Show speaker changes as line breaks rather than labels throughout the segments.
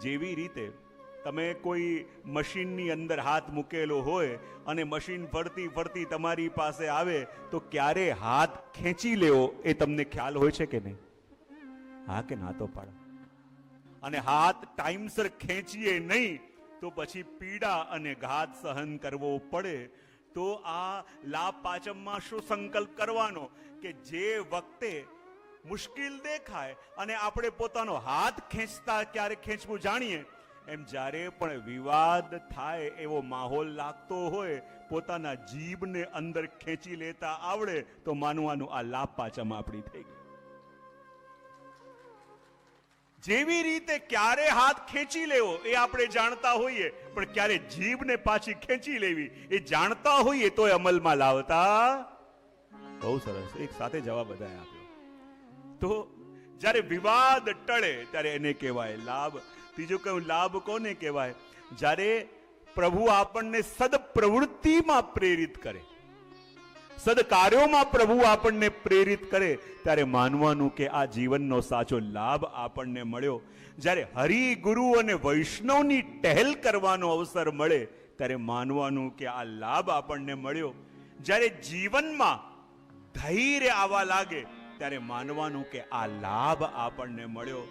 જેવી રીતે તમે કોઈ મશીનની અંદર હાથ મૂકેલો હોય અને મશીન ફરતી ફરતી તમારી પાસે આવે તો ક્યારે હાથ ખેંચી લેવો એ તમને ખ્યાલ હોય છે કે નહીં? હા કે ના તો પાડો. અને હાથ ટાઈમસર ખેંચીએ નહીં તો પછી પીડા અને ઘાત સહન કરવો પડે. તો આ લાભ પાંચમમાં શું સંકલ્પ કરવાનો કે જે વખતે મુશ્કેલ દેખાય અને આપણે પોતાનો હાથ ખેંચતા ક્યારે ખેંચવું જાણીએ, એમ જ્યારે પણ વિવાદ થાય એવો માહોલ લાગતો હોય, પોતાના જીભને અંદર ખેંચી લેતા આવડે તો માનવાનું આ લાભ પાંચમ આપણી થઈ ગઈ. જેવી રીતે ક્યારે હાથ ખેંચી લેવો એ આપણે જાણતા હોઈએ, પણ ક્યારે જીભને પાછી ખેંચી લેવી એ જાણતા હોઈએ તો અમલમાં લાવતા. બહુ સરસ, એક સાથે જવાબ બધાએ આપ્યો. તો જ્યારે વિવાદ ટળે ત્યારે એને કહેવાય લાભ. ત્રીજું કહ્યું લાભ કોને કહેવાય? જ્યારે પ્રભુ આપણને સદપ્રવૃત્તિમાં પ્રેરિત કરે, સદકાર્યોમાં પ્રભુ આપણને પ્રેરિત કરે, ત્યારે માનવાનું કે આ જીવનનો સાચો લાભ આપણને મળ્યો. જ્યારે હરિ ગુરુ અને વૈષ્ણવની ટહેલ કરવાનો અવસર મળે ત્યારે માનવાનું કે આ લાભ આપણને મળ્યો. જ્યારે જીવનમાં ધૈર્ય આવવા લાગે ત્યારે માનવાનું કે આ લાભ આપણને મળ્યો.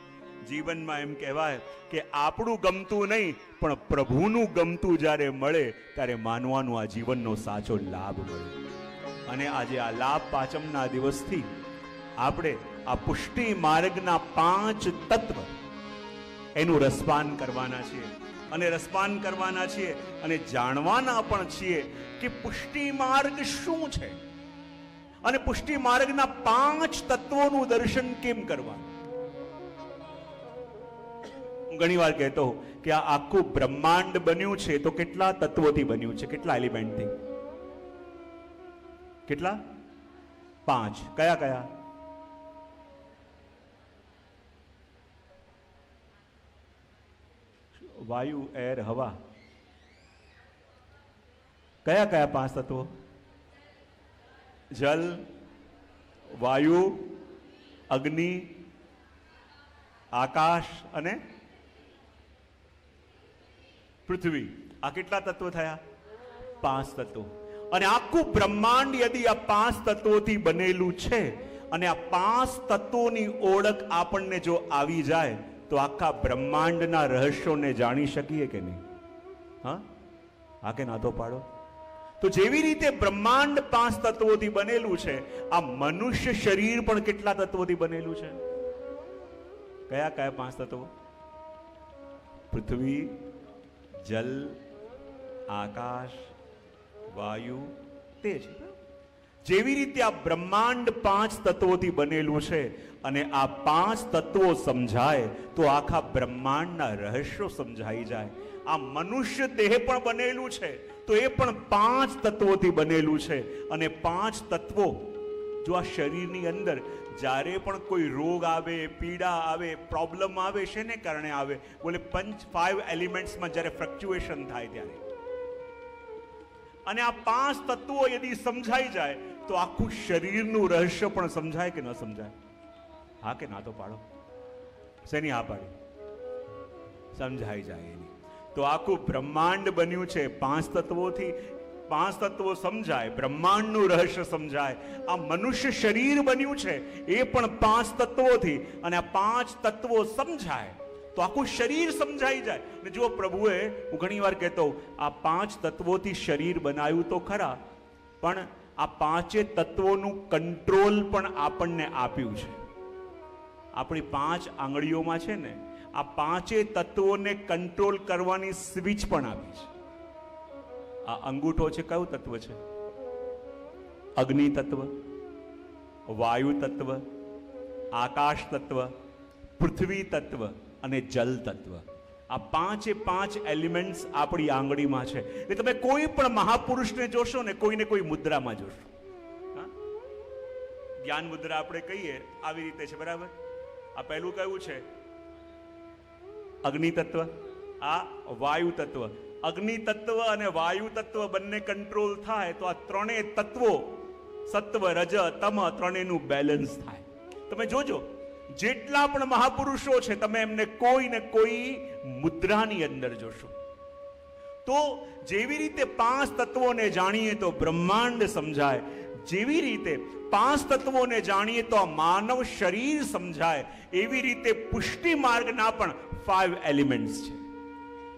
જીવનમાં એમ કહેવાય કે આપણું ગમતું નહીં પણ પ્રભુનું ગમતું જ્યારે મળે ત્યારે માનવાનું આ જીવનનો સાચો લાભ મળે. અને આજે આ લાભ પાંચમના દિવસથી આપણે આ પુષ્ટિ માર્ગના 5 તત્વ એનું રસપાન કરવાના છીએ. અને રસપાન કરવાના છીએ અને જાણવાના પણ છીએ કે પુષ્ટિ માર્ગ શું છે અને પુષ્ટિ માર્ગના 5 તત્વોનું દર્શન કેમ કરવાનું. હું ઘણી વાર કહેતો કે આ આખું બ્રહ્માંડ બન્યું છે તો કેટલા તત્વોથી બન્યું છે? કેટલા એલિમેન્ટથી? કેટલા? 5. કયા કયા? વાયુ, એર, હવા. કયા કયા 5 તત્વો? જલ, વાયુ, અગ્નિ, આકાશ અને પૃથ્વી. આ કેટલા તત્વો થયા? 5 તત્વો. અને આખું બ્રહ્માંડ યદી આ 5 તત્વોથી બનેલું છે અને આ 5 તત્વોની ઓળખ આપણને જો આવી જાય તો આખા બ્રહ્માંડના રહસ્યોને જાણી શકીએ કે નહીં? હા કે ના તો પાડો. તો જેવી રીતે બ્રહ્માંડ 5 તત્વોથી બનેલું છે, આ મનુષ્ય શરીર પણ કેટલા તત્વોથી બનેલું છે? કયા કયા 5 તત્વો? પૃથ્વી, જલ, આકાશ, વાયુ, તેજ. જેવી રીતે આ બ્રહ્માંડ 5 તત્વોથી બનેલું છે અને આ 5 તત્વો સમજાય તો આખા બ્રહ્માંડના રહસ્યો સમજાઈ જાય. આ મનુષ્ય દેહ પણ બનેલું છે તો એ પણ 5 તત્વોથી બનેલું છે. અને 5 તત્વો જો આ શરીરની અંદર જ્યારે પણ કોઈ રોગ આવે, પીડા આવે, પ્રોબ્લેમ આવે, શેને કારણે આવે? બોલે 5 એલિમેન્ટ્સમાં જ્યારે ફ્લક્ચ્યુએશન થાય ત્યારે. અને આ 5 તત્વો યદી સમજાઈ જાય તો આખું શરીરનું રહસ્ય પણ સમજાય કે ન સમજાય? હા કે ના તો પાડો. શેની હા પાડી? સમજાઈ જાય એની. તો આખું બ્રહ્માંડ બન્યું છે 5 તત્વોથી. 5 તત્વો સમજાય, બ્રહ્માંડનું રહસ્ય સમજાય. આ મનુષ્ય શરીર બન્યું છે એ પણ 5 તત્વોથી. અને આ 5 તત્વો સમજાય તો આખું શરીર સમજાઈ જાય. અને જો પ્રભુએ, હું ઘણી વાર કહેતો, આ 5 તત્વોથી શરીર બનાવ્યું તો ખરા, પણ આ 5 તત્વોનું કંટ્રોલ પણ આપણને આપ્યું છે. આપણી 5 આંગળીઓમાં છે ને, આ 5 તત્વોને કંટ્રોલ કરવાની સ્વિચ પણ આપી છે. આ અંગૂઠો છે, કયું તત્વ છે? અગ્નિ તત્વ, વાયુ તત્વ, આકાશ તત્વ, પૃથ્વી તત્વ અને જલ તત્વ. આ 5 એલિમેન્ટ્સ આપણી આંગળીમાં છે. એટલે તમે કોઈ પણ મહાપુરુષને જોશો ને, કોઈને કોઈ મુદ્રામાં જોશો. જ્ઞાન મુદ્રા આપણે કહીએ આવી રીતે છે, બરાબર? આ પહેલું કયું છે? અગ્નિ તત્વ. આ વાયુ તત્વ. અગ્નિ તત્વ અને વાયુ તત્વ બંને કંટ્રોલ થાય તો આ 3 તત્વો, સત્વ, રજ, તમ, ત્રણેયનું બેલેન્સ થાય. તમે જોજો જેટલા પણ મહાપુરુષો છે તમે એમને કોઈ ને કોઈ મુદ્રાની અંદર જોશો. તો જેવી રીતે 5 તત્વોને જાણીએ તો બ્રહ્માંડ સમજાય, જેવી રીતે 5 તત્વોને જાણીએ તો આ માનવ શરીર સમજાય, એવી રીતે પુષ્ટિ માર્ગના પણ 5 એલિમેન્ટ્સ છે.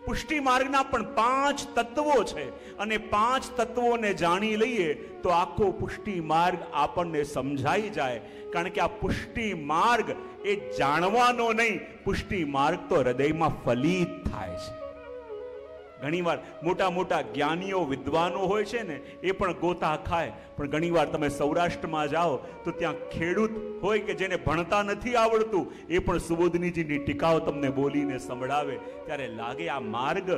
પુષ્ટિ માર્ગના પણ 5 તત્વો છે અને 5 તત્વોને જાણી લઈએ તો આખો પુષ્ટિ માર્ગ આપણને સમજાઈ જાય. કારણ કે આ પુષ્ટિ માર્ગ એ જાણવાનો નહીં, પુષ્ટિ માર્ગ તો હૃદયમાં ફલિત થાય છે. ઘણીવાર મોટા મોટા જ્ઞાનીઓ વિદ્વાનો હોય છે ને, એ પણ ગોતા ખાય. પણ ઘણીવાર તમે સૌરાષ્ટ્રમાં જાઓ તો ત્યાં ખેડૂત હોય કે જેને ભણતા નથી આવડતું, એ પણ સુબોધનીજીની ટીકાઓ તમને બોલીને સંભળાવે, ત્યારે લાગે આ માર્ગ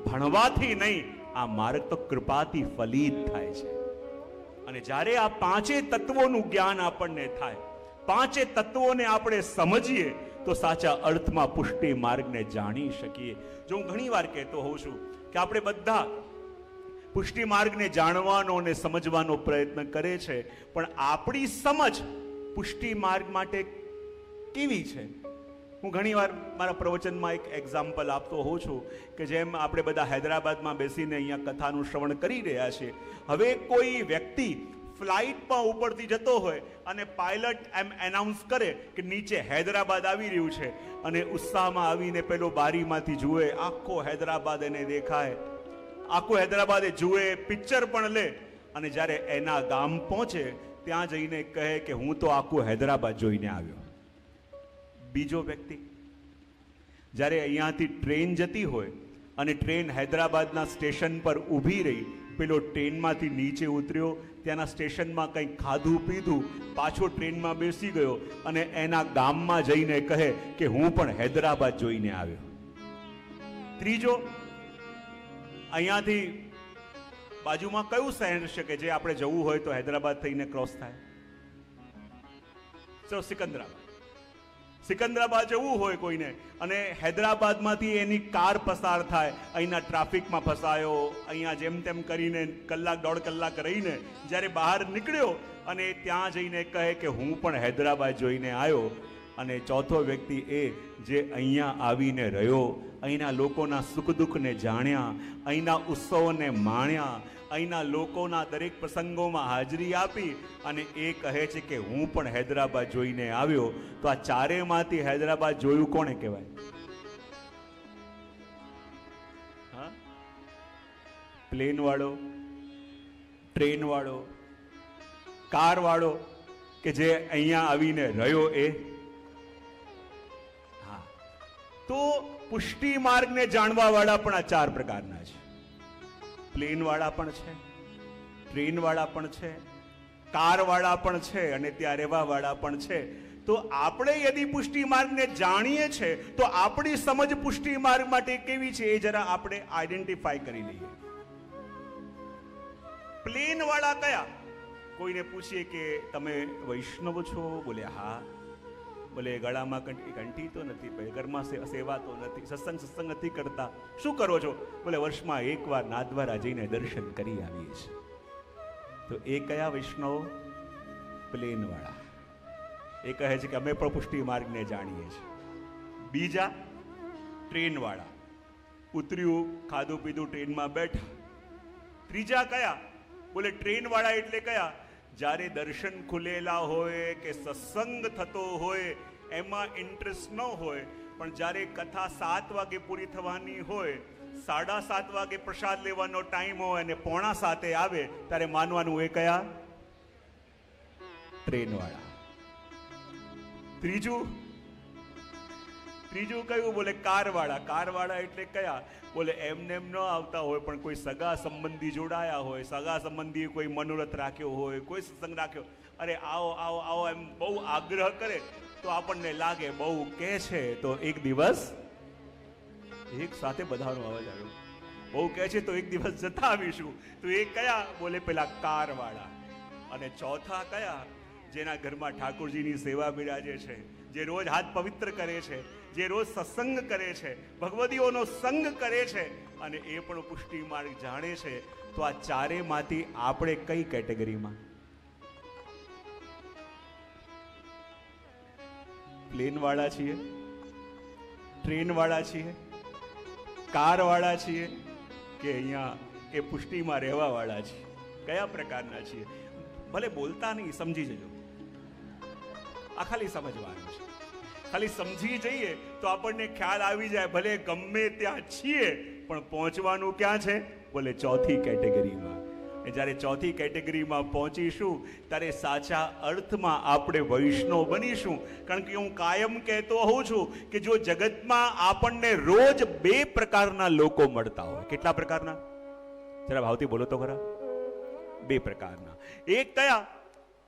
ભણવાથી નહીં, આ માર્ગ તો કૃપાથી ફલિત થાય છે. અને જ્યારે આ 5 તત્વોનું જ્ઞાન આપણને થાય, 5 તત્વોને આપણે સમજીએ તો સાચા અર્થમાં પુષ્ટિ માર્ગને જાણી શકીએ. જો હું ઘણીવાર કહેતો હોઉં છું કે આપણે બધા પુષ્ટિ માર્ગને જાણવાનો અને સમજવાનો પ્રયત્ન કરે છે, પણ આપણી સમજ પુષ્ટિ માર્ગ માટે કેવી છે? હું ઘણીવાર મારા પ્રવચનમાં એક એક્ઝામ્પલ આપતો હોઉં છું કે જેમ આપણે બધા હૈદરાબાદમાં બેસીને અહીંયા કથાનું શ્રવણ કરી રહ્યા છીએ. હવે કોઈ વ્યક્તિ ફ્લાઇટમાં ઉપરથી જતો હોય અને પાયલટ એમ એનાઉન્સ કરે કે નીચે હૈદરાબાદ આવી રહ્યું છે, અને ઉત્સાહમાં આવીને પેલો બારીમાંથી જુએ, આખો હૈદરાબાદ એને દેખાય, આખું હૈદરાબાદ એ જુએ, પિક્ચર પણ લે, અને જ્યારે એના ગામ પહોંચે ત્યાં જઈને કહે કે હું તો આખું હૈદરાબાદ જોઈને આવ્યો. બીજો વ્યક્તિ જ્યારે અહીંયાથી ટ્રેન જતી હોય અને ટ્રેન હૈદરાબાદના સ્ટેશન પર ઊભી રહી, પેલો ટ્રેનમાંથી નીચે ઉતર્યો, ત્યાંના સ્ટેશનમાં કંઈક ખાધું પીધું, પાછો ટ્રેનમાં બેસી ગયો અને એના ગામમાં જઈને કહે કે હું પણ હૈદરાબાદ જોઈને આવ્યો. ત્રીજો, અહીંયાથી બાજુમાં કયું શહેર છે કે જે આપણે જવું હોય તો હૈદરાબાદ થઈને ક્રોસ થાય? તો સિકંદરાબાદ. સિકંદરાબાદ જવું હોય કોઈને અને હૈદરાબાદમાંથી એની કાર પસાર થાય, અહીંના ટ્રાફિકમાં ફસાયો, અહીંયા જેમ તેમ કરીને કલાક 1.5 કલાક રહીને જ્યારે બહાર નીકળ્યો અને ત્યાં જઈને કહે કે હું પણ હૈદરાબાદ જોઈને આવ્યો. અને ચોથો વ્યક્તિ એ જે અહીંયા આવીને રહ્યો, અહીંના લોકોના સુખ દુઃખને જાણ્યા, અહીંના ઉત્સવોને માણ્યા, અહીંના લોકોના દરેક પ્રસંગોમાં હાજરી આપી અને એ કહે છે કે હું પણ હૈદરાબાદ જોઈને આવ્યો. તો આ ચારેયમાંથી હૈદરાબાદ જોયું કોને કહેવાય? હા, પ્લેન વાળો, ટ્રેન વાળો, કાર વાળો કે જે અહીંયા આવીને રહ્યો એ? હા. તો પુષ્ટિ માર્ગને જાણવા વાળા પણ આ 4 પ્રકારના છે. પ્લેન વાળા પણ છે, ટ્રેન વાળા પણ છે, કાર વાળા પણ છે અને ત્યાં રહેવા વાળા પણ છે. તો આપણે યદિ પુષ્ટિ માર્ગને જાણીએ છે તો આપણી સમજ પુષ્ટિ માર્ગ માટે કેવી છે એ જરા આપણે આઈડેન્ટિફાઈ કરી લઈએ. પ્લેન વાળા કયા? કોઈને પૂછીએ કે તમે વૈષ્ણવ છો? બોલે હા. બોલે ગળામાં કંઠી તો નથી, ઘરમાં સેવા તો નથી, સત્સંગ નથી કરતા, શું કરો છો? બોલે વર્ષમાં 1 વાર નાથદ્વારા જઈને દર્શન કરી આવીએ છીએ. તો એ કયા વૈષ્ણવ? પ્લેન વાળા. એ કહે છે કે અમે પણ પુષ્ટિ માર્ગને જાણીએ છીએ. બીજા ટ્રેન વાળા, ઉતર્યું, ખાધું પીધું, ટ્રેનમાં બેઠા. ત્રીજા કયા? બોલે ટ્રેન વાળા એટલે કયા? જ્યારે દર્શન ખુલેલા હોય કે સત્સંગ થતો હોય એમાં ઇન્ટરેસ્ટ ન હોય, પણ જ્યારે કથા 7 વાગે પૂરી થવાની હોય, 7:30 વાગે પ્રસાદ લેવાનો ટાઈમ હોય અને 6:45 આવે ત્યારે માનવાનું એ કયા? ટ્રેન વાળા. ત્રીજું કયું? બોલે કાર વાળા. કાર વાળા એટલે કયા? બોલે એમને એમ ન આવતા હોય પણ કોઈ સગા સંબંધી જોડાયા હોય, સગા સંબંધી કોઈ મનોરથ રાખ્યો હોય, કોઈ સત્સંગ રાખ્યો, અરે આવો આવો આવો એમ બહુ આગ્રહ કરે તો આપણને લાગે બહુ કહે છે તો એક દિવસ એક સાથે બધાનો અવાજ આવ્યો, બહુ કહે છે તો એક દિવસ જતા આવીશું. તો એ કયા? બોલે પેલા કાર વાળા. અને ચોથા કયા? જેના ઘરમાં ઠાકોરજીની સેવા બિરાજે છે, જે રોજ હાથ પવિત્ર કરે છે, જે રોજ સત્સંગ કરે છે, ભગવદીઓનો સંગ કરે છે અને એ પણ પુષ્ટિ માર્ગ જાણે છે. તો આ ચારેયમાંથી આપણે કઈ કેટેગરીમાં? પ્લેન વાળા છીએ, ટ્રેન વાળા છીએ, કાર વાળા છીએ કે અહીંયા એ પુષ્ટિમાં રહેવા વાળા છીએ? કયા પ્રકારના છીએ? ભલે બોલતા નહીં, સમજી જજો. આ ખાલી સમજવાનું છે. ખાલી સમજી જઈએ તો આપણને ખ્યાલ આવી જાય. ભલે ગમે ત્યાં છીએ પણ પહોંચવાનું ક્યાં છે? બોલે ચોથી કેટેગરીમાં. જ્યારે ચોથી કેટેગરીમાં પહોંચીશું ત્યારે સાચા અર્થમાં આપણે વૈષ્ણવ બનીશું. કારણ કે હું કાયમ કહેતો હોઉં છું કે જો જગતમાં આપણને રોજ બે પ્રકારના લોકો મળતા હોય. કેટલા પ્રકારના? જરા ભાવથી બોલો તો ખરા. બે પ્રકારના. એક કયા?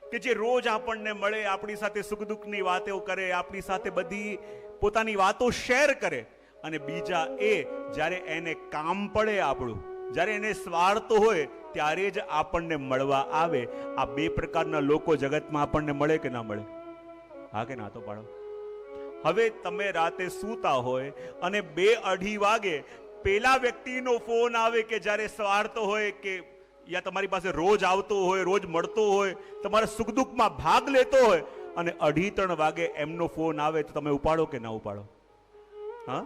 કે જે રોજ આપણને મળે, આપણી સાથે સુખ દુઃખની વાતો કરે, આપણી સાથે બધી પોતાની વાતો શેર કરે. અને બીજા એ જ્યારે એને કામ પડે આપણું, જ્યારે એને સ્વાર્થ હોય ત્યારે જ આપણને મળવા આવે. આ બે પ્રકારના લોકો જગતમાં આપણને મળે કે ના મળે? હા કે ના તો પાડો. હવે તમે રાતે સૂતા હોય અને 2-2:30 વાગે પેલા વ્યક્તિનો ફોન આવે કે જ્યારે સ્વાર્થ હોય કે યા તમારી પાસે રોજ આવતો હોય, રોજ મળતો હોય, તમારા સુખ દુઃખમાં ભાગ લેતો હોય, અને 2:30-3 વાગે એમનો ફોન આવે તો તમે ઉપાડો કે ના ઉપાડો? હા,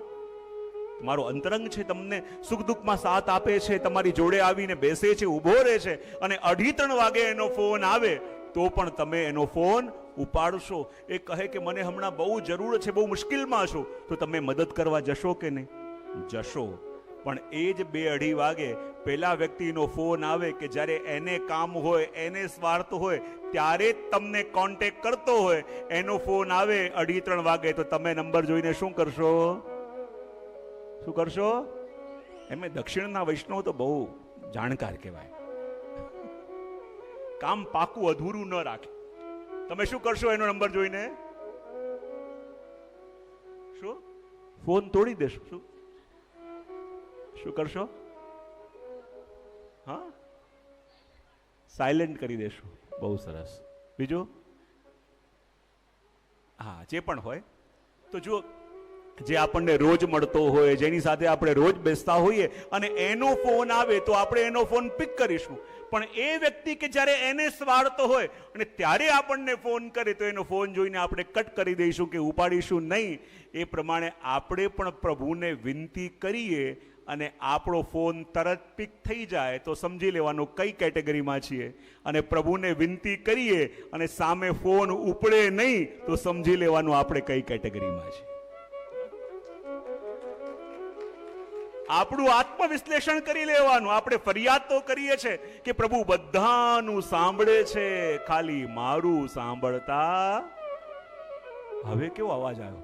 તમારો અંતરંગ છે, તમને સુખ દુઃખમાં સાથ આપે છે, તમારી જોડે આવીને બેસે છે, ઊભો રહે છે, અને 2:30-3 વાગે એનો ફોન આવે તો પણ તમે એનો ફોન ઉપાડશો? એ કહે કે મને હમણાં બહુ જરૂર છે, બહુ મુશ્કેલમાં છું, તો તમે મદદ કરવા જશો કે નહીં? જશો. પણ એ જ 2-2:30 વાગે પેલા વ્યક્તિનો ફોન આવે કે જ્યારે એને કામ હોય, એને સ્વાર્થ હોય, ત્યારે જ તમને કોન્ટેક્ટ કરતો હોય, એનો ફોન આવે 2:30-3 વાગે, તો તમે નંબર જોઈને શું કરશો? શું કરશો? એમ દક્ષિણના વૈષ્ણવ તો બહુ જાણકાર કહેવાય. કામ પાકું અધૂરું ન રાખે. તમે શું કરશો એનો નંબર જોઈને? શું? ફોન તોડી દેશો? શું કરશો? હા, સાયલેન્ટ કરી દેશો. બહુ સરસ. બીજું? હા, જે પણ હોય. તો જો જે આપણને રોજ મળતો હોય, જેની સાથે આપણે રોજ બેસતા હોઈએ, અને એનો ફોન આવે તો આપણે એનો ફોન પિક કરીશું. પણ એ વ્યક્તિ કે જ્યારે એને સ્વાર્થ હોય અને ત્યારે આપણને ફોન કરે તો એનો ફોન જોઈને આપણે કટ કરી દઈશું કે ઉપાડીશું નહીં. એ પ્રમાણે આપણે પણ પ્રભુને વિનંતી કરીએ અને આપણો ફોન તરત પિક થઈ જાય તો સમજી લેવાનું કઈ કેટેગરીમાં છીએ. અને પ્રભુને વિનંતી કરીએ અને સામે ફોન ઉપડે નહીં તો સમજી લેવાનું આપણે કઈ કેટેગરીમાં છીએ. આપણું આત્મવિશ્લેષણ કરી લેવાનું. આપણે ફરિયાદ તો કરીએ છીએ કે પ્રભુ બધાનું સાંભળે છે, ખાલી મારું સાંભળતા. હવે કેવો અવાજ આવ્યો?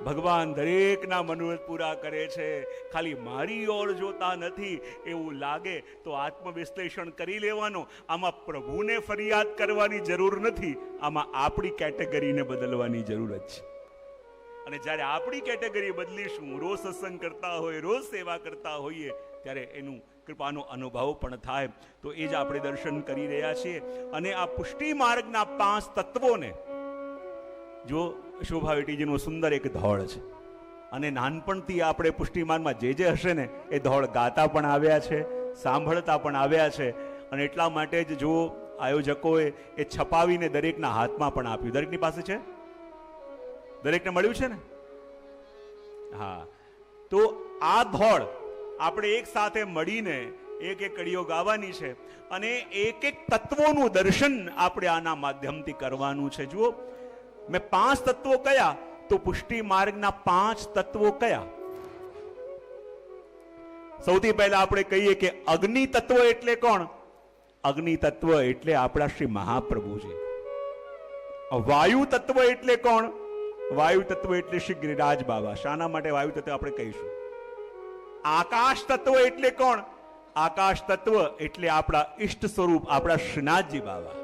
ભગવાન દરેકના મનોરથ પૂરા કરે છે, ખાલી મારી ઓર જોતા નથી એવું લાગે તો આત્મવિશ્લેષણ કરી લેવાનું. આમાં પ્રભુને ફરિયાદ કરવાની જરૂર નથી, આમાં આપણી કેટેગરીને બદલવાની જરૂરત છે. અને જ્યારે આપણી કેટેગરી બદલીશું, રોજ સત્સંગ કરતા હોય, રોજ સેવા કરતા હોઈએ, ત્યારે એનું કૃપાનો અનુભવ પણ થાય. તો એ જ આપણે દર્શન કરી રહ્યા છીએ. અને આ પુષ્ટિ માર્ગના 5 તત્વોને જો શોભાવેટીજીનું સુંદર એક ધોળ છે. અને નાનપણથી આપણે પુષ્ટિ માર્ગમાં જે હશે ને એ ધોળ ગાતા પણ આવ્યા છે, સાંભળતા પણ આવ્યા છે. અને એટલા માટે જ જો આયોજકોએ એ છપાવીને દરેકના હાથમાં પણ આપ્યું. દરેકની પાસે છે? દરેકને મળ્યું છે ને? હા. તો આ ધોળ આપણે એક સાથે મળીને એક કડીઓ ગાવાની છે અને એક તત્વોનું દર્શન આપણે આના માધ્યમથી કરવાનું છે. જુઓ, મેં 5 તત્વો કયા? તો પુષ્ટિ માર્ગના 5 તત્વો કયા? સૌથી પહેલા આપણે કહીએ કે અગ્નિ તત્વ એટલે કોણ? અગ્નિ તત્વ એટલે આપણા શ્રી મહાપ્રભુજી. વાયુ તત્વ એટલે કોણ? વાયુ તત્વ એટલે શ્રી ગિરિરાજ બાબા. શાના માટે વાયુ તત્વ આપણે કહીશું? આકાશ તત્વ એટલે કોણ? આકાશ તત્વ એટલે આપણા ઈષ્ટ સ્વરૂપ, આપણા શ્રીનાથજી બાબા.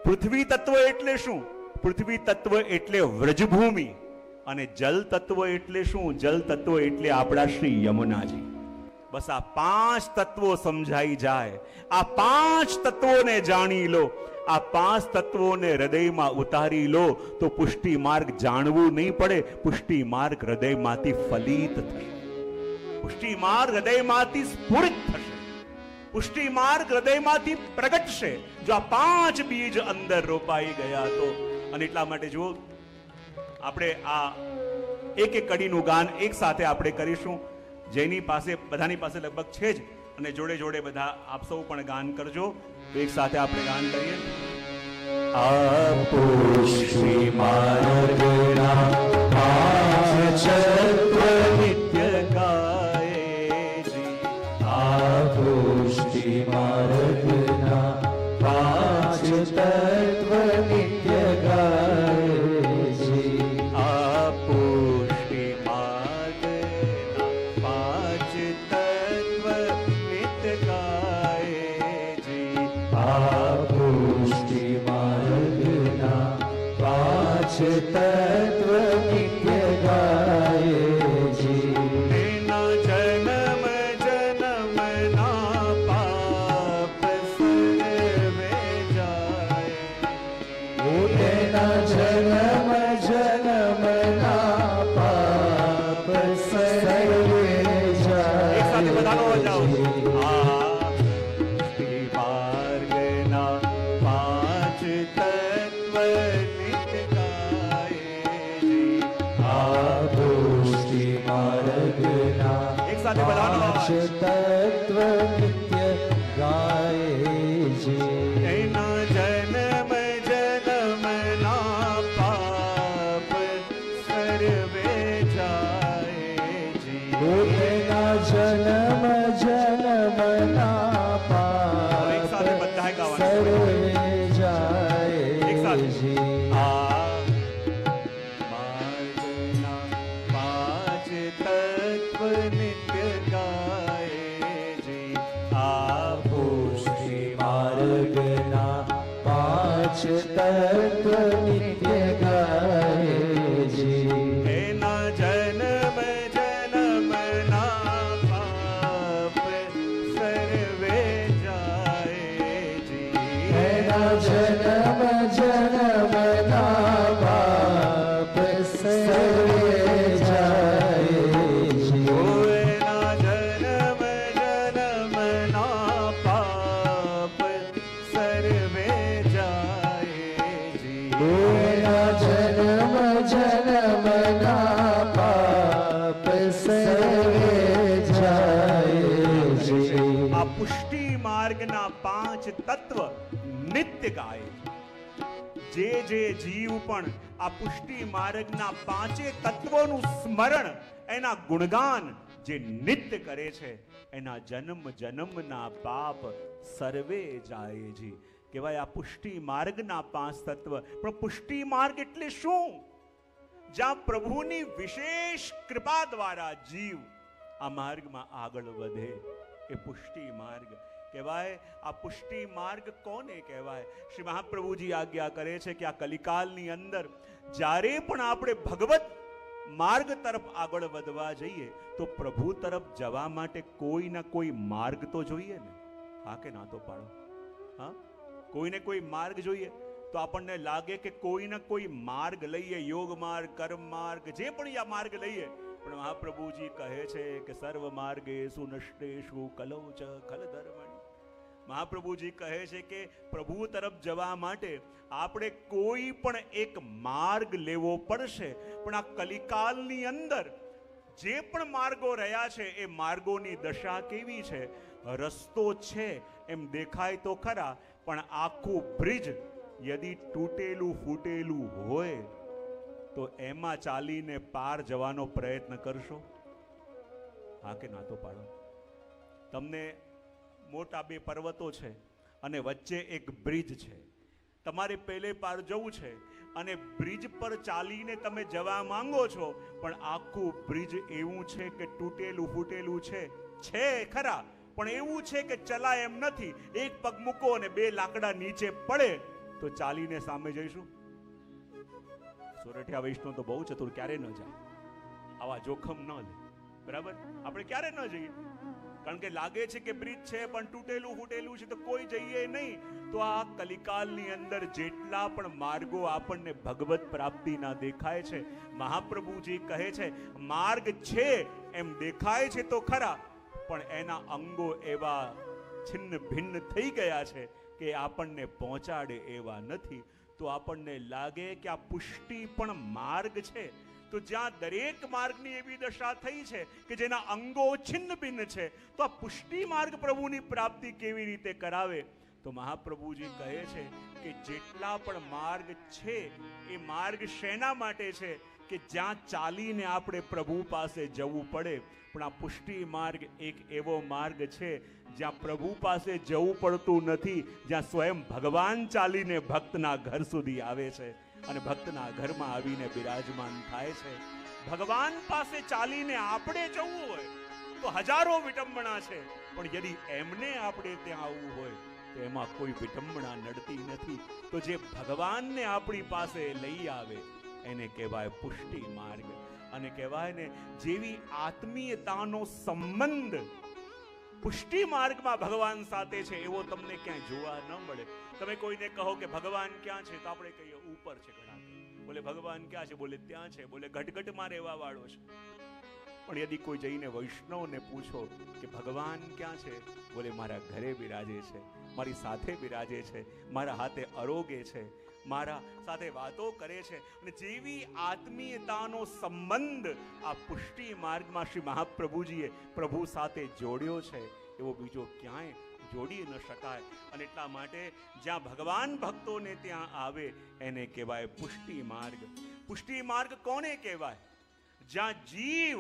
પૃથ્વી તત્વ એટલે શું? પૃથ્વી તત્વ એટલે વ્રજભૂમિ. અને જલ તત્વ એટલે શું? જલ તત્વ એટલે આપણા શ્રી યમુનાજી. બસ આ 5 તત્વો સમજાઈ જાય. આ 5 તત્વોને જાણી લો, આ 5 તત્વોને હૃદયમાં ઉતારી લો તો પુષ્ટિ માર્ગ જાણવું નહીં પડે. પુષ્ટિ માર્ગ હૃદયમાંથી ફલિત થશે. પુષ્ટિ માર્ગ હૃદયમાંથી સ્ફુરિત થશે. પુષ્ટિ માર્ગ હૃદયમાંથી પ્રગટશે જો આ 5 બીજ અંદર રોપાઈ ગયા તો. અને એટલા માટે જુઓ, આપણે આ એક કડીનું ગાન એક સાથે આપણે કરીશું. જેની પાસે બધાની પાસે લગભગ છે જ, અને જોડે જોડે બધા આપ સૌ પણ ગાન કરજો. તો એક સાથે આપણે ગાન કરીએ.
આપો શ્રી માર્ગના પાંચ તત્વ નિત્ય ગાયે. આપો શ્રી માર્ગના પાંચ તત્વ નિત્ય ગાયે.
આપો શ્રી માર્ગના પાંચ તત્વ નિત્ય ગાયે.
આપો શ્રી માર્ગના પાંચ તત્વ નિત્ય ગાયે.
તેના જન્મ જન્મના પાપ સર્વે જાય.
તેના જન્મ જન્મના પાપ સર્વે જાય.
એક સાથે બધાનો અવાજ આવો. શ્રી માર્ગના પાંચ તત્વ નિત્ય ગાયે.
આપો શ્રી માર્ગના
એક સાથે બધાનો
પાંચ
અવાજ.
તત્વ નિત્ય ગાયે.
તેના જન્મ જન્મના પાપ સર્વે જાય.
તેના જન્મ જન્મના પાપ
એક સાથે બધા ગાવાનું.
સર્વે જાય.
એક સાથે. માર્ગના પાંચ તત્વ નિત્ય ગાયે.
આપો શ્રી માર્ગના પાંચ તત્વ નિત્ય ગાયે.
એના જન્મ જન્મના પાપ સર્વે જાય.
તેના જન્મ જન્મના પાપ સર્વે જાય.
એના જન્મ જન્મના પાપ સર્વે જાય.
તેના જન્મ જન્મના પાપ સર્વે જાય.
આ પુષ્ટિ માર્ગના પાંચ તત્વ નિત્ય ગાય. જે જીવ પણ આ પુષ્ટિ માર્ગના પાંચે તત્વોનું સ્મરણ, એના ગુણગાન જે નિત્ય કરે છે, એના જન્મ જન્મના પાપ સર્વે જાય. જી કહેવાય આ પુષ્ટિ માર્ગના પાંચ તત્વ. પણ પુષ્ટિ માર્ગ એટલે શું? જ્યાં પ્રભુની વિશેષ કૃપા દ્વારા જીવ આ માર્ગમાં આગળ વધે, એ પુષ્ટિ માર્ગ કહેવાય. આ પુષ્ટિ માર્ગ કોને કહેવાય? શ્રી મહાપ્રભુજી આજ્ઞા કરે છે કે આ કલિકાલની અંદર જ્યારે પણ આપણે ભગવત માર્ગ તરફ આગળ વધવા જઈએ તો પ્રભુ તરફ જવા માટે કોઈ ના કોઈ માર્ગ તો જોઈએ ને. હા કે ના તો પાડો. હા, કોઈને કોઈ માર્ગ જોઈએ. તો આપણને લાગે કે કોઈ ના કોઈ માર્ગ લઈએ, યોગ માર્ગ, કર્મ માર્ગ, જે પણ આ માર્ગ લઈએ. પણ મહાપ્રભુજી કહે છે કે સર્વ માર્ગેષુ નષ્ટેષુ કલૌ ચ ખલધર્મણિ. મહાપ્રભુજી કહે છે કે પ્રભુ તરફ જવા માટે આપણે કોઈ પણ એક માર્ગ લેવો પડશે. પણ આ કલિકાલની અંદર જે પણ માર્ગો રહ્યા છે એ માર્ગોની દશા કેવી છે? રસ્તો છે એમ દેખાય તો ખરા, પણ આખું બ્રિજ યદિ તૂટેલું ફૂટેલું હોય તો એમાં ચાલીને પાર જવાનો પ્રયત્ન કરશો? હા કે ના તો પાડો. તમને મોટા બે પર્વતો છે અને વચ્ચે એક બ્રિજ છે. તમારે પહેલે પાર જવું છે અને બ્રિજ પર ચાલીને તમે જવા માંગો છો, પણ આખું બ્રિજ એવું છે કે તૂટેલું ફૂટેલું છે ખરા, પણ એવું છે કે ચલાય એમ નથી. એક પગ મૂકો અને બે લાકડા નીચે પડે તો ચાલીને સામે જઈશું? સોરઠિયા વૈષ્ણવ તો બહુ ચતુર, ક્યારે ન જાય, આવા જોખમ ન લે. બરાબર, આપણે ક્યારે ન જઈએ, કારણ કે લાગે છે કે બ્રિજ છે પણ તૂટેલું ફૂટેલું છે તો કોઈ જઈએ નહીં. તો આ કલિકાલની અંદર જેટલા પણ માર્ગો આપણને ભગવત પ્રાપ્તિના દેખાય છે, મહાપ્રભુજી કહે છે માર્ગ છે એમ દેખાય છે તો ખરા, પણ એના અંગો એવા છિન્ન ભિન્ન થઈ ગયા છે કે આપણને પહોંચાડે એવા નથી. તો આપણને લાગે કે આ પુષ્ટિ પણ માર્ગ છે. તો જ્યાં દરેક માર્ગની એવી દશા થઈ છે કે જેના અંગો છિન્ન ભિન્ન છે, તો આ પુષ્ટિ માર્ગ પ્રભુની પ્રાપ્તિ કેવી રીતે કરાવે? તો મહાપ્રભુજી કહે છે કે જેટલા પણ માર્ગ છે એ માર્ગ શેના માટે છે? કે જ્યાં ચાલીને આપણે પ્રભુ પાસે જવું પડે, પણ આ પુષ્ટિ માર્ગ એક એવો માર્ગ છે જ્યાં પ્રભુ પાસે જવું પડતું નથી, જ્યાં સ્વયં ભગવાન ચાલીને ભક્તના ઘર સુધી આવે છે અને ભક્તના ઘરમાં આવીને બિરાજમાન થાય છે. ભગવાન પાસે ચાલીને આપણે જવું હોય તો હજારો વિટંબણા છે, પણ યદિ એમને આપણે ત્યાં આવવું હોય તો એમાં કોઈ વિટંબણા નડતી નથી. તો જે ભગવાનને આપણી પાસે લઈ આવે એને કહેવાય પુષ્ટિ માર્ગ. અને કહેવાય ને, જેવી આત્મીયતાનો સંબંધ પુષ્ટિ માર્ગમાં ભગવાન સાથે છે એવો તમને ક્યાંય જોવા ન મળે. તમે કોઈને કહો કે ભગવાન ક્યાં છે, તો આપણે કહીએ ઉપર છે. ઘણા બોલે ભગવાન ક્યાં છે, બોલે ત્યાં છે, બોલે ઘટઘટમાં રહેવા વાળો છે. પણ યદિ કોઈ જઈને વૈષ્ણવને પૂછો કે ભગવાન ક્યાં છે, બોલે મારા ઘરે બિરાજે છે, મારી સાથે બિરાજે છે, મારા હાથે આરોગે છે, મારા સાથે વાતો કરે છે. અને જેવી આત્મીયતાનો સંબંધ આ પુષ્ટિ માર્ગમાં શ્રી મહાપ્રભુજીએ પ્રભુ સાથે જોડ્યો છે એવો બીજો ક્યાંય જોડી ન શકાય. અને એટલા માટે જ્યાં ભગવાન ભક્તોને ત્યાં આવે એને કહેવાય પુષ્ટિ માર્ગ. પુષ્ટિ માર્ગ કોને કહેવાય? જ્યાં જીવ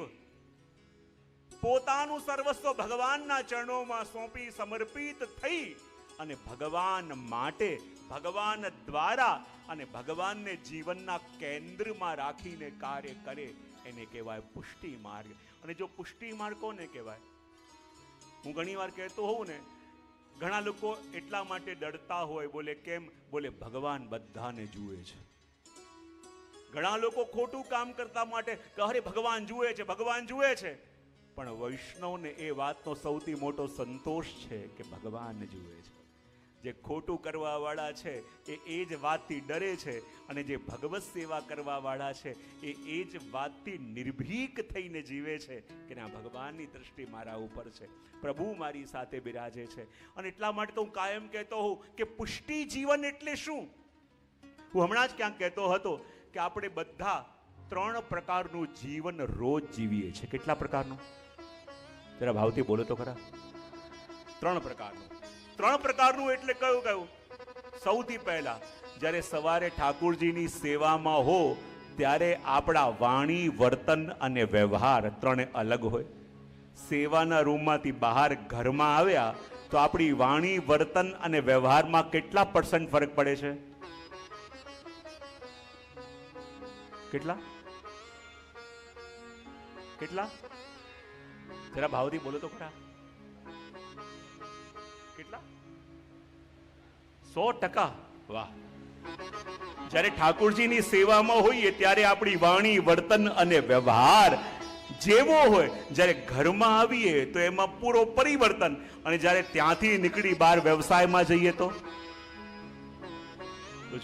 પોતાનું સર્વસ્વ ભગવાનના ચરણોમાં સોંપી સમર્પિત થઈ અને ભગવાન માટે, ભગવાન દ્વારા અને ભગવાનને જીવનના કેન્દ્રમાં રાખીને કાર્ય કરે એને કહેવાય પુષ્ટિ માર્ગ. અને જો પુષ્ટિ માર્ગ કોને કહેવાય? હું ઘણી વાર કહેતો હોઉં ને, ઘણા લોકો એટલા માટે ડરતા હોય, બોલે કેમ? બોલે ભગવાન બધાને જુએ છે. ઘણા લોકો ખોટું કામ કરતા માટે અરે ભગવાન જુએ છે, ભગવાન જુએ છે. પણ વૈષ્ણવને એ વાતનો સૌથી મોટો સંતોષ છે કે ભગવાન જુએ છે. જે ખોટું કરવા વાળા છે એ જ વાતથી ડરે છે, અને જે ભગવત સેવા કરવા વાળા છે એ જ વાતથી નિર્ભીક થઈને જીવે છે કે ના, ભગવાનની દ્રષ્ટિ મારા ઉપર છે, પ્રભુ મારી સાથે બિરાજે છે. અને એટલા માટે તો હું કાયમ કહેતો હોઉં કે પુષ્ટિ જીવન એટલે શું? હું હમણાં જ ક્યાંક કહેતો હતો કે આપણે બધા 3 પ્રકારનું જીવન રોજ જીવીએ છીએ. કેટલા પ્રકારનું? જરા ભાવથી બોલો તો ખરા. 3 પ્રકારનું. 3 પ્રકારનું એટલે કયું કયું? સૌથી પહેલા, જ્યારે સવારે ઠાકોરજીની સેવામાં હો ત્યારે આપણા વાણી, વર્તન અને વ્યવહાર 3 અલગ હોય. સેવાના રૂમમાંથી બહાર ઘરમાં આવ્યા તો આપણી વાણી, વર્તન અને વ્યવહારમાં કેટલા % ફરક પડે છે? કેટલા? કેટલા? જરા ભાવથી બોલો તો ખરા. કેટલા? 100%. વાહ. જ્યારે ઠાકોરજીની સેવામાં હોઈએ ત્યારે આપણી વાણી, વર્તન અને વ્યવહાર જેવો હોય, જ્યારે ઘરમાં આવીએ તો એમાં પૂરો પરિવર્તન, અને જ્યારે ત્યાંથી નીકળી બહાર વ્યવસાયમાં જઈએ તો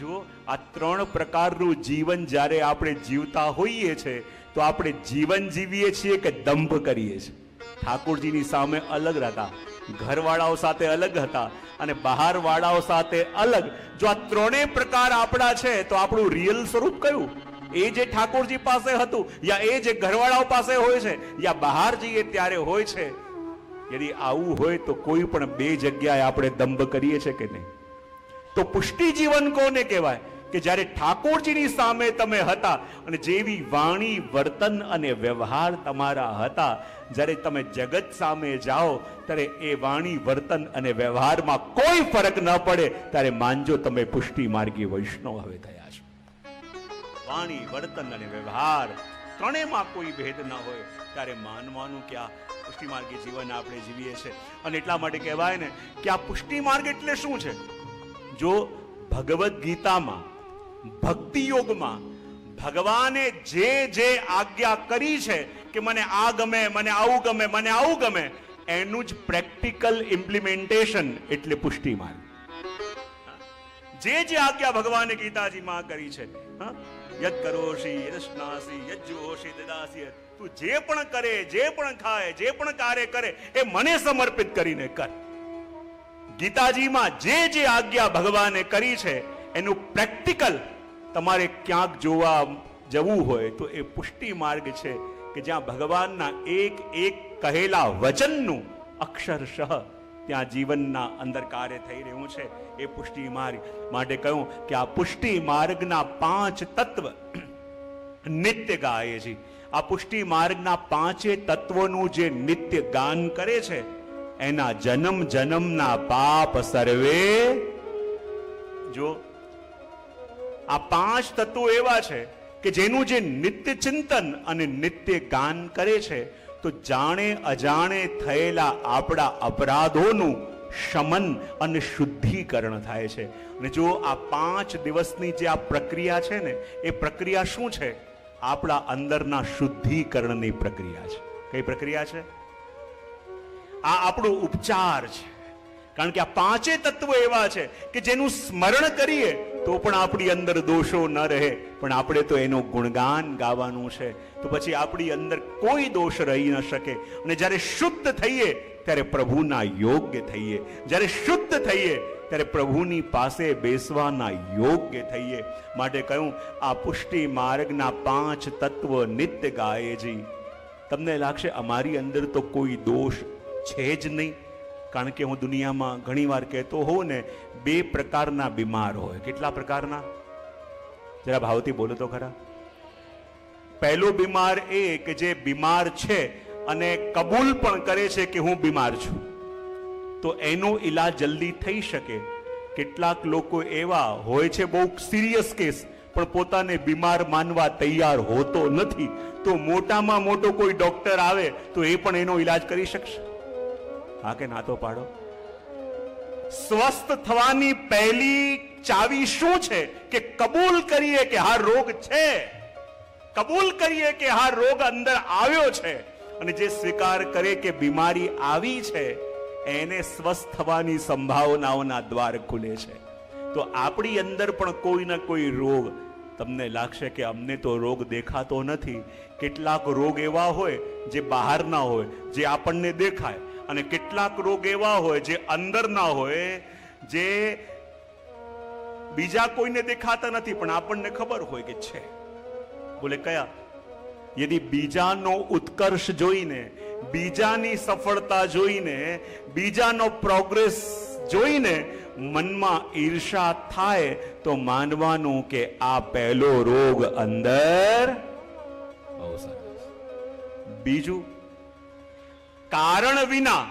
જુઓ, આ 3 પ્રકારનું જીવન જ્યારે આપણે જીવતા હોઈએ છીએ તો આપણે જીવન જીવીએ છીએ કે દંભ કરીએ છીએ? ઠાકોરજીની સામે અલગ હતા, ઘરવાળાઓ સાથે અલગ હતા, અને બહાર વાળાઓ સાથે અલગ. જો આ 3 પ્રકાર આપણા છે તો આપણું રિયલ સ્વરૂપ કયું? એ જે ઠાકોરજી પાસે હતું, યા એ જે ઘરવાળાઓ પાસે હોય છે, યા બહાર જઈએ ત્યારે હોય છે? યદિ આવું હોય તો કોઈ પણ 2 જગ્યાએ આપણે દંભ કરીએ છીએ કે નહીં? તો પુષ્ટિ જીવન કોને કહેવાય? કે જ્યારે ઠાકોરજીની સામે તમે હતા અને જેવી વાણી, વર્તન અને વ્યવહાર તમારા હતા, જ્યારે તમે જગત સામે જાઓ ત્યારે એ વાણી, વર્તન અને વ્યવહારમાં કોઈ ફરક ન પડે, ત્યારે માનજો તમે પુષ્ટિ માર્ગી વૈષ્ણવ હવે થયા છો. વાણી, વર્તન અને વ્યવહાર 3માં કોઈ ભેદ ન હોય ત્યારે માનવાનું કે આ પુષ્ટિ માર્ગી જીવન આપણે જીવીએ છીએ. અને એટલા માટે કહેવાય ને કે આ પુષ્ટિ માર્ગ એટલે શું છે? જો ભગવદ્ ગીતામાં, ભક્તિ યોગમાં ભગવાને જે આજ્ઞા કરી છે કે મને આ ગમે, મને આવું ગમે, મને આવું ગમે, એનું જ પ્રેક્ટિકલ ઇમ્પ્લિમેન્ટેશન એટલે પુષ્ટિ માર્ગ. જે આજ્ઞા ભગવાને ગીતાજીમાં કરી છે, યદ કરોષી યદશ્નાસી યજ્જોષી દદાસી, તું જે પણ કરે, જે પણ ખાય, જે પણ કાર્ય કરે એ મને સમર્પિત કરીને કર. ગીતાજીમાં જે આજ્ઞા ભગવાને કરી છે એનું પ્રેક્ટિકલ તમારે ક્યાંક જોવા જવું હોય તો એ પુષ્ટિ માર્ગ છે કે જ્યાં ભગવાનના એક એક કહેલા વચનનું અક્ષરશઃ ત્યાં જીવનના અંદર કાર્ય થઈ રહ્યું છે. એ પુષ્ટિ માર્ગ માટે કહ્યું કે આ પુષ્ટિ માર્ગના 5 તત્વ નિત્ય ગાય છે. આ પુષ્ટિ માર્ગના 5 તત્વોનું જે નિત્ય ગાન કરે છે એના જન્મ જન્મના પાપ સર્વે. જો આ 5 તત્વો એવા છે કે જેનું જે નિત્ય ચિંતન અને નિત્ય ગાન કરે છે તો જાણે અજાણે થયેલા આપણા અપરાધોનું શમન અને શુદ્ધિકરણ થાય છે. અને જો આ 5 દિવસની જે આ પ્રક્રિયા છે ને એ પ્રક્રિયા શું છે? આપણા અંદરના શુદ્ધિકરણની પ્રક્રિયા છે. કઈ પ્રક્રિયા છે? આ આપણો ઉપચાર છે. કારણ કે આ 5 તત્વો એવા છે કે જેનું સ્મરણ કરીએ તો પણ આપણી અંદર દોષો ન રહે, પણ આપણે તો એનું ગુણગાન ગાવાનું છે. તો પછી આપણી અંદર કોઈ દોષ રહી ન શકે. અને જ્યારે શુદ્ધ થઈએ ત્યારે પ્રભુના યોગ્ય થઈએ. જ્યારે શુદ્ધ થઈએ ત્યારે પ્રભુની પાસે બેસવાના યોગ્ય થઈએ. માટે કહ્યું આ પુષ્ટિ માર્ગના 5 તત્વ નિત્ય ગાયેજી. તમને લાગશે અમારી અંદર તો કોઈ દોષ છે જ નહીં. કારણ કે હું દુનિયામાં ઘણી વાર કહેતો હોઉં ને, 2 પ્રકારના બીમાર હોય. કેટલા પ્રકારના? જરા ભાવથી બોલો તો ખરા. પહેલો બીમાર એ કે જે બીમાર છે અને કબૂલ પણ કરે છે કે હું બીમાર છું, તો એનો ઈલાજ જલ્દી થઈ શકે. કેટલાક લોકો એવા હોય છે બહુ સિરિયસ કેસ, પણ પોતાને બીમાર માનવા તૈયાર હોતો નથી. તો મોટામાં મોટો કોઈ ડોક્ટર આવે તો એ પણ એનો ઈલાજ કરી શકશે? હા કે ના? તો પાડો. સ્વસ્થ થવાની પહેલી ચાવી શું છે? કે કબૂલ કરીએ કે હા રોગ છે, કબૂલ કરીએ કે હા રોગ અંદર આવ્યો છે. અને જે સ્વીકાર કરે કે બીમારી આવી છે એને સ્વસ્થ થવાની સંભાવનાઓના દ્વાર ખુલે છે. તો આપણી અંદર પણ કોઈ ના કોઈ રોગ, તમને લાગશે કે અમને તો રોગ દેખાતો નથી. કેટલાક રોગ એવા હોય જે બહારના હોય, જે આપણને દેખાય, અને કેટલાક રોગ એવા હોય જે અંદર ના હોય, જે બીજા કોઈને દેખાતા નથી પણ આપણને ખબર હોય કે છે. બોલે કયા? યદિ બીજાનો ઉત્કર્ષ જોઈને, બીજાની સફળતા જોઈને, બીજાનો પ્રોગ્રેસ જોઈને મનમાં ઈર્ષા થાય તો માનવાનું કે આ પહેલો રોગ અંદર. બહુ સરસ. બીજું, કારણ વિના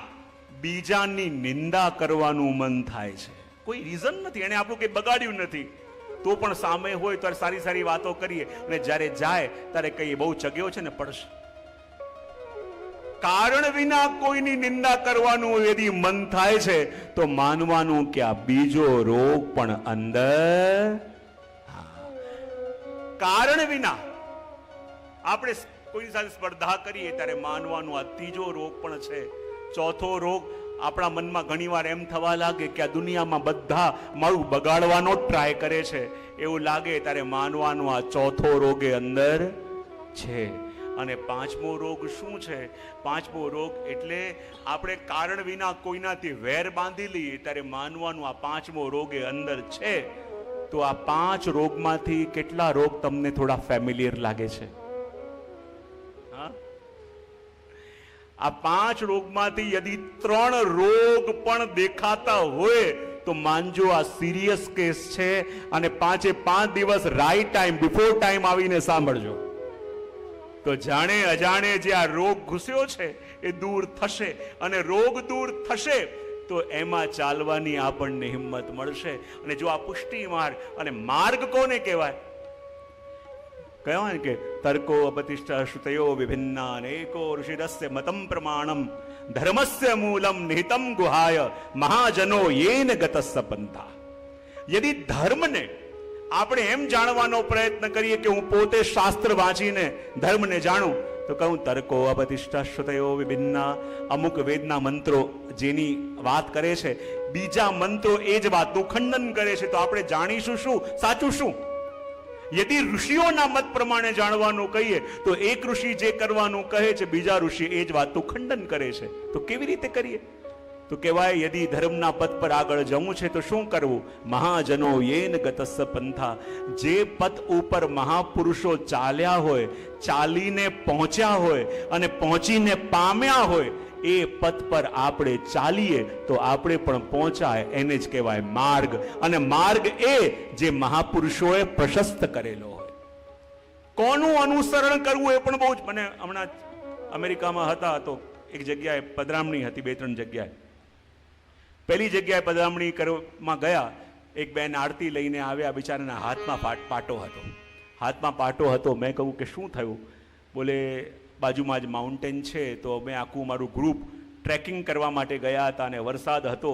બીજાની નિંદા કરવાનું મન થાય છે. કોઈ રીઝન નથી, એને આપણું કંઈ બગાડ્યું નથી, તો પણ સામે હોય તો સારી સારી વાતો કરીએ અને જ્યારે જાય ત્યારે કહીએ બહુ ચગ્યો છે ને પડશે. કારણ વિના કોઈની નિંદા કરવાનું યદિ મન થાય છે તો માનવાનું કે આ બીજો રોગ પણ અંદર. કારણ વિના આપણે કોઈની સાથે સ્પર્ધા કરીએ ત્યારે માનવાનું આ ત્રીજો રોગ પણ છે. ચોથો રોગ, આપણા મનમાં ઘણીવાર એમ થવા લાગે કે આ દુનિયામાં બધા મારું બગાડવાનો ટ્રાય કરે છે, એવું લાગે ત્યારે માનવાનું આ ચોથો રોગ એ અંદર છે. અને 5મો રોગ શું છે? 5મો રોગ એટલે આપણે કારણ વિના કોઈનાથી વેર બાંધી લઈએ ત્યારે માનવાનું આ 5મો રોગ એ અંદર છે. તો આ 5 રોગમાંથી કેટલા રોગ તમને થોડા ફેમિલિયર લાગે છે? આ 5 રોગમાંથી યદિ 3 રોગ પણ દેખાતા હોય તો માનજો આ સિરિયસ કેસ છે. અને 5 દિવસ રાઈટ ટાઈમ, બિફોર ટાઈમ આવીને સાંભળજો, તો જાણે અજાણે જે આ રોગ ઘૂસ્યો છે એ દૂર થશે. અને રોગ દૂર થશે તો એમાં ચાલવાની આપણને હિંમત મળશે. અને જો આ પુષ્ટિ માર્ગ, અને માર્ગ કોને કહેવાય? કહેવાય કે તર્કો અપતિષ્ઠ શ્રુતયો વિભિન્ના અનેકો ઋષિરસ્ય મતમ પ્રમાણમ ધર્મસ્ય મૂલમ નિહિતમ ગુહાય મહાજનો યેન ગતસ્સ પંથા. યદિ ધર્મને આપણે એમ જાણવાનો પ્રયત્ન કરીએ કે હું પોતે શાસ્ત્ર વાંચીને ધર્મને જાણું, તો કહું તર્કો અપતિષ્ઠ શ્રુતયો વિભિન્ના. અમુક વેદના મંત્રો જેની વાત કરે છે, બીજા મંત્રો એ જ વાતનું ખંડન કરે છે, તો આપણે જાણીશું શું? સાચું શું? યદિ ઋષિઓના મત પ્રમાણે જાણવાનું કહીએ તો એક ઋષિ જે કરવાનું કહે છે બીજા ઋષિ એ જ વાતનું ખંડન કરે છે. તો કેવી રીતે કરીએ? તો કહેવાય યદિ ધર્મના પથ પર આગળ જવું છે તો શું કરવું? મહાજનો યેન ગતસ્સ પંથા. જે પથ ઉપર મહાપુરુષો ચાલ્યા હોય, ચાલીને પહોંચ્યા હોય અને પહોંચીને પામ્યા હોય, એ પથ પર આપણે ચાલીએ તો આપણે પણ પહોંચાય. એને જ કહેવાય માર્ગ. અને માર્ગ એ જે મહાપુરુષોએ પ્રશસ્ત કરેલો હોય. કોનું અનુસરણ કરવું એ પણ બહુ જ. મને હમણાં અમેરિકામાં હતા તો એક જગ્યાએ પધરામણી હતી, 2-3 જગ્યાએ. પહેલી જગ્યાએ પધરામણી કરવામાં ગયા, એક બેન આરતી લઈને આવ્યા, બિચારાના હાથમાં પાટો હતો. હાથમાં પાટો હતો. મેં કહ્યું કે શું થયું? બોલે બાજુમાં જ માઉન્ટેન છે તો અમે આખું મારું ગ્રુપ ટ્રેકિંગ કરવા માટે ગયા હતા અને વરસાદ હતો,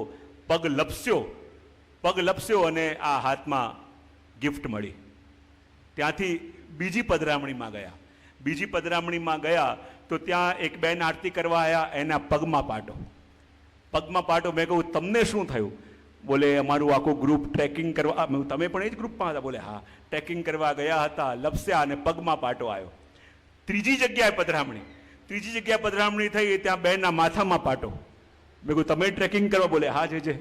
પગ લપસ્યો અને આ હાથમાં ગિફ્ટ મળી. ત્યાંથી બીજી પધરામણીમાં ગયા તો ત્યાં એક બેન આરતી કરવા આવ્યા, એના પગમાં પાટો. મેં કહ્યું તમને શું થયું? બોલે અમારું આખું ગ્રુપ ટ્રેકિંગ કરવા. તમે પણ એ જ ગ્રુપમાં હતા? બોલે હા, ટ્રેકિંગ કરવા ગયા હતા, લપસ્યા અને પગમાં પાટો આવ્યો. ત્રીજી જગ્યાએ પધરામણી થઈ, ત્યાં બેનના માથામાં પાટો. મેં કહ્યું તમે ટ્રેકિંગ કરવા? બોલે હા જે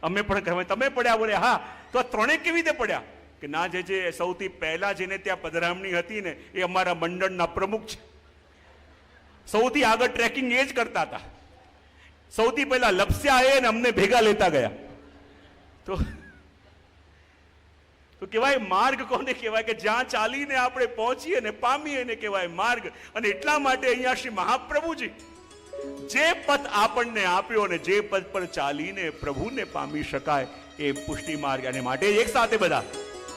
અમે પણ કરવા. તમે પડ્યા? બોલે હા. તો આ ત્રણે કેવી રીતે પડ્યા? કે ના જે સૌથી પહેલા જેને ત્યાં પધરામણી હતી ને એ અમારા મંડળના પ્રમુખ છે. સૌથી આગળ ટ્રેકિંગ એ જ કરતા હતા. સૌથી પહેલા લપસ્યા એ ને અમને ભેગા લેતા ગયા. તો કહેવાય માર્ગ કોને કહેવાય? કે જ્યાં ચાલીને આપણે પહોંચીએ ને પામીએ ને કહેવાય માર્ગ. અને એટલા માટે અહીંયા શ્રી મહાપ્રભુજી જે પથ આપણને આપ્યો ને જે પથ પર ચાલીને પ્રભુને પામી શકાય એ પુષ્ટિ માર્ગ. અને માટે એક સાથે બધા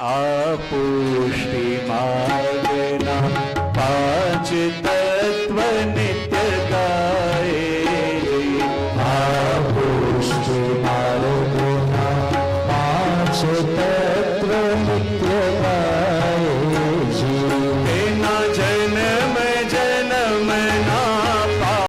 આ પુષ્ટિ માર્ગના 5 તત્વને